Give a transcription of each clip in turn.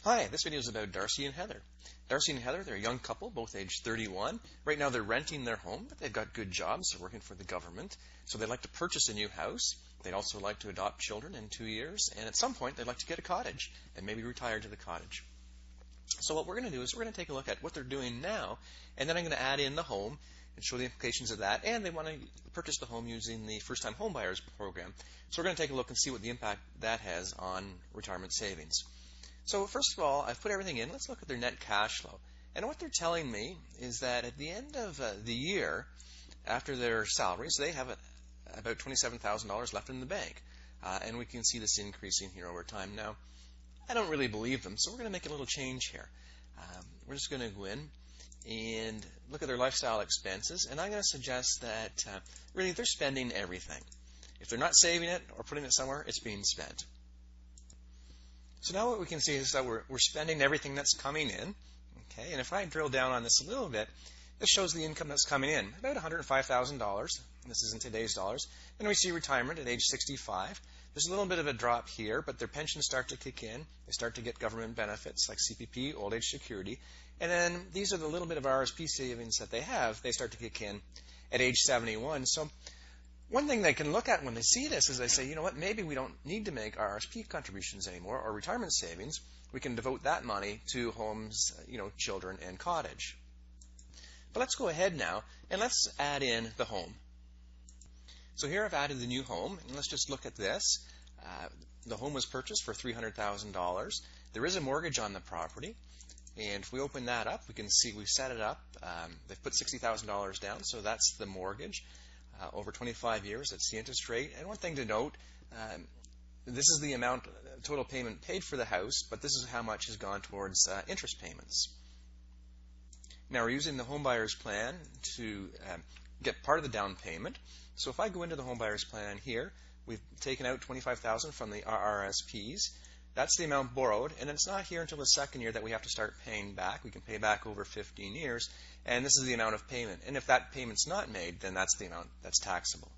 Hi, this video is about Darcy and Heather. Darcy and Heather, they're a young couple, both age 31. Right now they're renting their home, but they've got good jobs. They're working for the government. So they'd like to purchase a new house. They'd also like to adopt children in 2 years. And at some point, they'd like to get a cottage and maybe retire to the cottage. So what we're going to do is we're going to take a look at what they're doing now, and then I'm going to add in the home and show the implications of that. And they want to purchase the home using the first-time homebuyers program. So we're going to take a look and see what the impact that has on retirement savings. So first of all, I've put everything in. Let's look at their net cash flow. And what they're telling me is that at the end of the year, after their salaries, they have about $27,000 left in the bank. And we can see this increasing here over time. Now, I don't really believe them, so we're going to make a little change here. We're just going to go in and look at their lifestyle expenses. And I'm going to suggest that really they're spending everything. If they're not saving it or putting it somewhere, it's being spent. So now what we can see is that we're spending everything that's coming in. Okay, and if I drill down on this a little bit, this shows the income that's coming in, about $105,000. This is in today's dollars. And we see retirement at age 65. There's a little bit of a drop here, but their pensions start to kick in. They start to get government benefits like CPP, old age security. And then these are the little bit of RRSP savings that they have. They start to kick in at age 71. So one thing they can look at when they see this is they say, you know what, maybe we don't need to make RRSP contributions anymore or retirement savings. We can devote that money to homes, children, and cottage. But let's go ahead now and let's add in the home. So here I've added the new home, and let's just look at this. The home was purchased for $300,000. There is a mortgage on the property, and if we open that up, we can see we've set it up. They've put $60,000 down, so that's the mortgage. Over 25 years, that's the interest rate. And one thing to note, this is the amount, total payment paid for the house, but this is how much has gone towards interest payments. Now we're using the homebuyers plan to get part of the down payment. So if I go into the homebuyers plan here, we've taken out $25,000 from the RRSPs. That's the amount borrowed, and it's not here until the second year that we have to start paying back. We can pay back over 15 years, and this is the amount of payment. And if that payment's not made, then that's the amount that's taxable.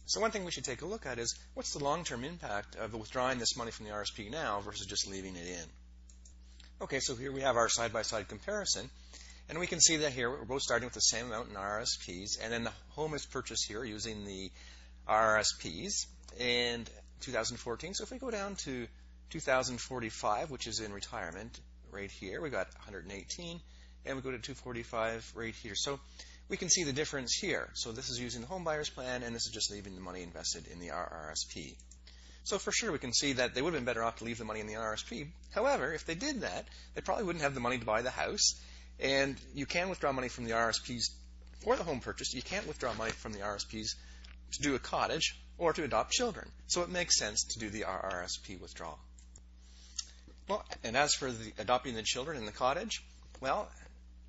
So one thing we should take a look at is what's the long-term impact of withdrawing this money from the RRSP now versus just leaving it in. Okay, so here we have our side-by-side comparison, and we can see that here we're both starting with the same amount in RRSPs, and then the home is purchased here using the RRSPs in 2014. So if we go down to 2045, which is in retirement right here, we got 118, and we go to 245 right here. So we can see the difference here. So this is using the home buyer's plan, and this is just leaving the money invested in the RRSP. So for sure we can see that they would have been better off to leave the money in the RRSP. However, if they did that, they probably wouldn't have the money to buy the house. And you can withdraw money from the RRSPs for the home purchase. You can't withdraw money from the RRSPs to do a cottage or to adopt children. So it makes sense to do the RRSP withdrawal. Well, and as for the adopting the children in the cottage, well,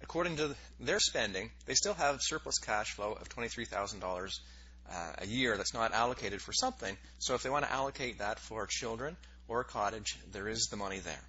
according to their spending, they still have surplus cash flow of $23,000 a year that's not allocated for something. So if they want to allocate that for children or a cottage, there is the money there.